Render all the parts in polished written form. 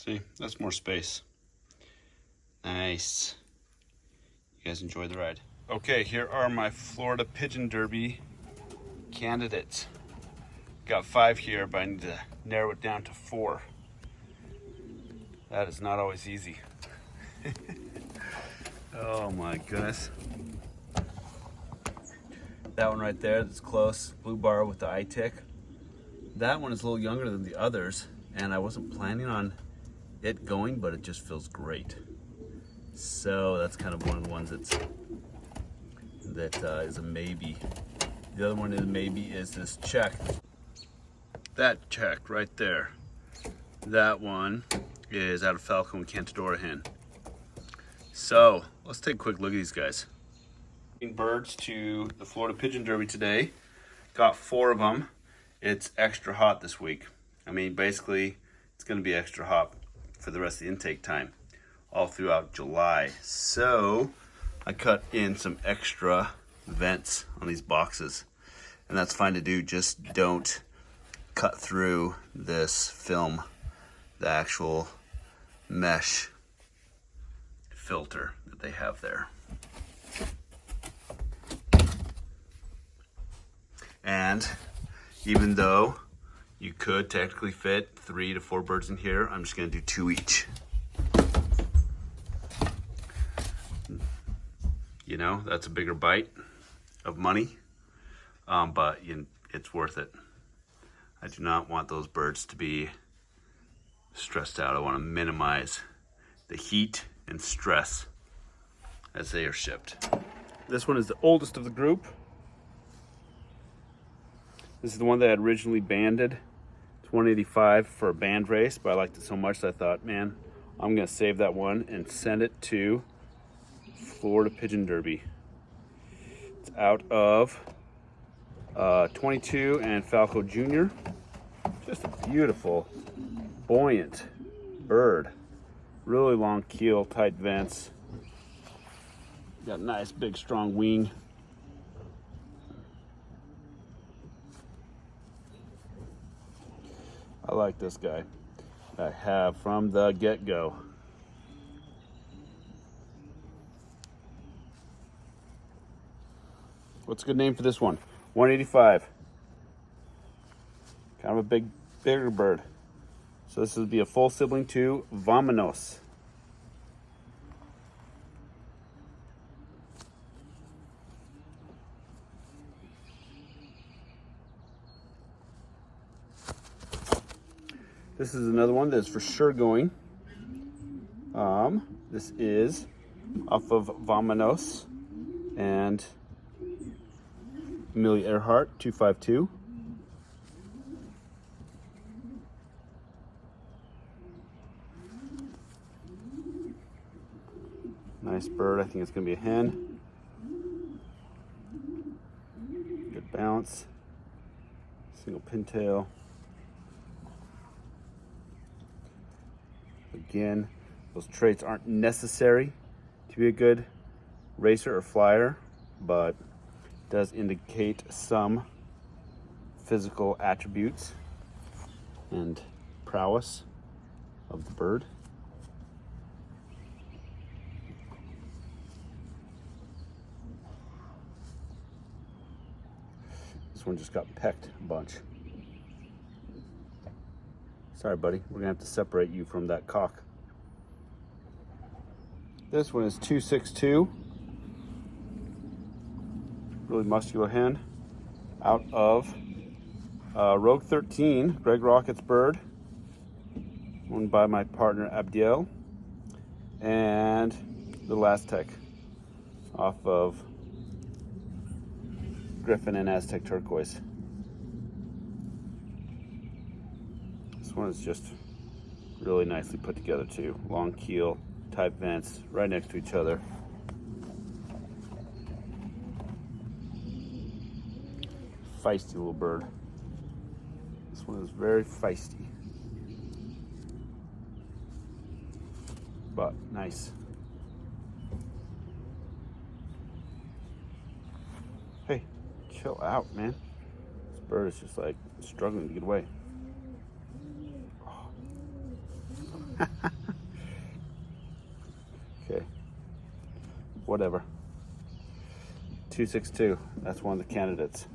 See, that's more space. Nice. You guys enjoy the ride. Okay, here are my Florida Pigeon Derby candidates. Got 5 here, but I need to narrow it down to 4. That is not always easy. Oh my goodness. That one right there, that's close. Blue bar with the eye tick. That one is a little younger than the others, and I wasn't planning on it going, but it just feels great. So that's kind of one of the ones that is a maybe. The other one is maybe is this check. That check right there. That one is out of Falco and Cantadora hen. So let's take a quick look at these guys. Birds to the Florida Pigeon Derby today. Got 4 of them. It's extra hot this week. I mean, basically, it's going to be extra hot for the rest of the intake time, all throughout July. So I cut in some extra vents on these boxes, and that's fine to do. Just don't cut through this film, the actual mesh filter that they have there. And even though you could technically fit 3 to 4 birds in here, I'm just gonna do 2 each. You know, that's a bigger bite of money, but it's worth it. I do not want those birds to be stressed out. I want to minimize the heat and stress as they are shipped. This one is the oldest of the group. This is the one that I had originally banded. It's 185 for a band race, but I liked it so much that I thought, man, I'm gonna save that one and send it to Florida Pigeon Derby. It's out of 22 and Falco Jr. Just a beautiful, buoyant bird. Really long keel, tight vents. Got a nice big strong wing. I like this guy. I have from the get-go. What's a good name for this one? 185. Kind of a bigger bird. So this would be a full sibling to Vámonos. This is another one that's for sure going. This is off of Vámonos and Amelia Earhart 252. Nice bird. I think it's going to be a hen. Good balance. Single pintail. Again, those traits aren't necessary to be a good racer or flyer, but does indicate some physical attributes and prowess of the bird. This one just got pecked a bunch. Sorry, buddy, we're gonna have to separate you from that cock. This one is 262. Really muscular hen. Out of Rogue 13, Greg Rocket's bird. Owned by my partner Abdiel. And the Aztec off of Griffin and Aztec Turquoise. This one is just really nicely put together too. Long keel, type vents, right next to each other. Feisty little bird. This one is very feisty, but nice. Hey, chill out, man. This bird is just like struggling to get away. Okay, whatever. 262, that's one of the candidates.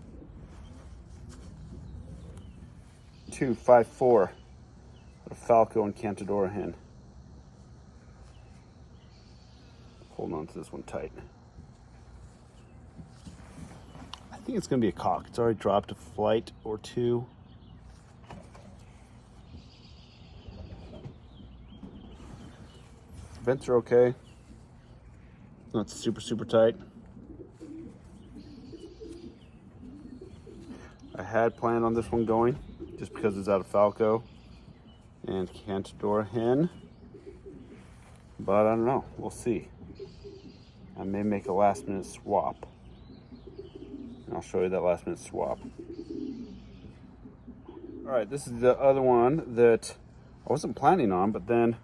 254, a falco and cantadora hen. Hold on to this one tight. I think it's gonna be a cock. It's already dropped a flight or two. Vents are okay. Not super tight. I had planned on this one going just because it's out of falco and cantadora hen, but I don't know. We'll see. I may make a last minute swap. And I'll show you that last minute swap. All right, this is the other one that I wasn't planning on, but then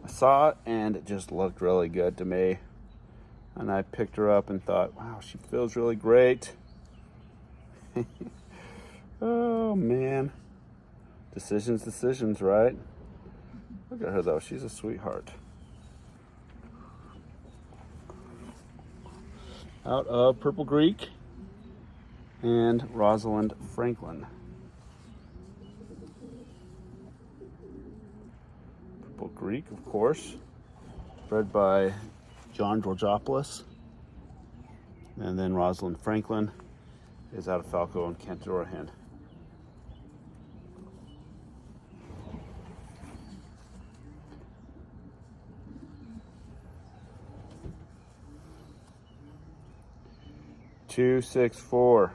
I saw it and it just looked really good to me. And I picked her up and thought, wow, she feels really great. Oh man. Decisions, right? Look at her though, she's a sweetheart. Out of Purple Greek and Rosalind Franklin. Purple Greek, of course, bred by John Georgopoulos. And then Rosalind Franklin is out of falco and cantadora hen. $264.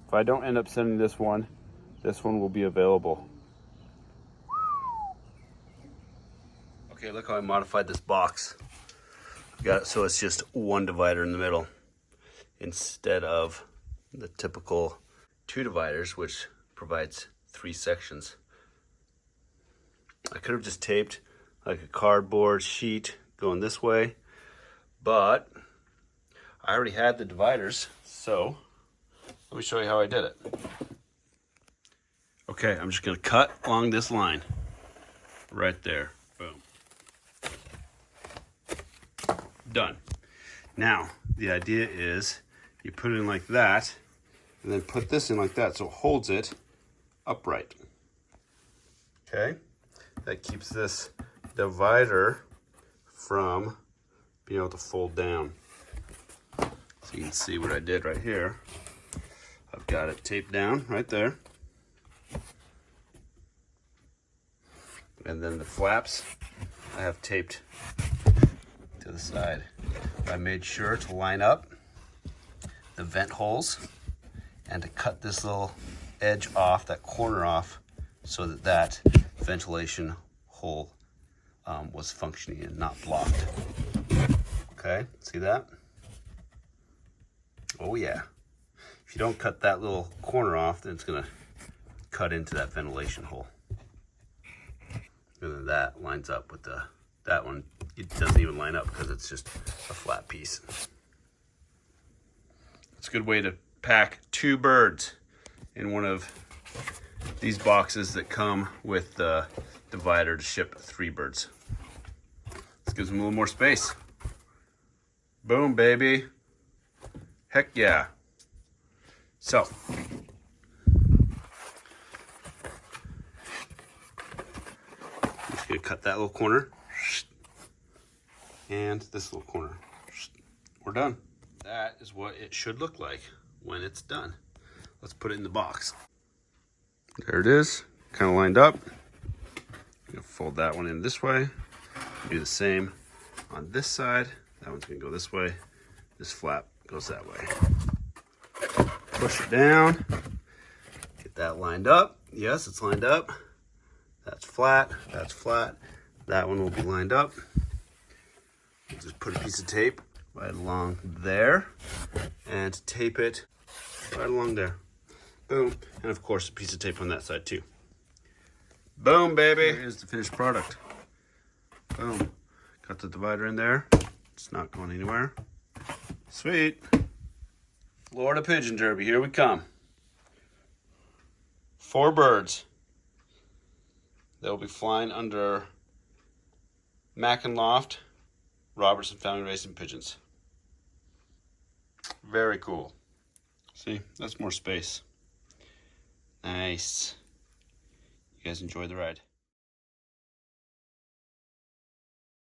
If I don't end up sending this one will be available. Okay, look how I modified this box. Got it so it's just one divider in the middle instead of the typical 2 dividers, which provides 3 sections. I could have just taped like a cardboard sheet going this way, but I already had the dividers, so let me show you how I did it. Okay, I'm just gonna cut along this line right there. Boom. Done. Now, the idea is you put it in like that, and then put this in like that so it holds it upright. Okay? That keeps this divider from being able to fold down. So you can see what I did right here. I've got it taped down right there. And then the flaps I have taped to the side. I made sure to line up the vent holes and to cut this little edge off, that corner off, so that that ventilation hole was functioning and not blocked. Okay, see that? Oh yeah. If you don't cut that little corner off, then it's gonna cut into that ventilation hole. And then that lines up with that one. It doesn't even line up because it's just a flat piece. It's a good way to pack 2 birds in one of these boxes that come with the divider to ship 3 birds. This gives them a little more space. Boom, baby. Heck yeah. So, I'm just gonna cut that little corner and this little corner. We're done. That is what it should look like when it's done. Let's put it in the box. There it is, kind of lined up. I'm gonna fold that one in this way. Do the same on this side. That one's gonna go this way. This flap goes that way. Push it down. Get that lined up. Yes, it's lined up. That's flat. That's flat. That one will be lined up. Just put a piece of tape right along there and tape it right along there. Boom. And of course, a piece of tape on that side too. Boom, baby. Here's the finished product. Boom. Got the divider in there. It's not going anywhere. Sweet. Florida Pigeon Derby, here we come. 4 birds. They'll be flying under Mac and Loft, Robertson Family Racing Pigeons. Very cool. See, that's more space. Nice. You guys enjoy the ride.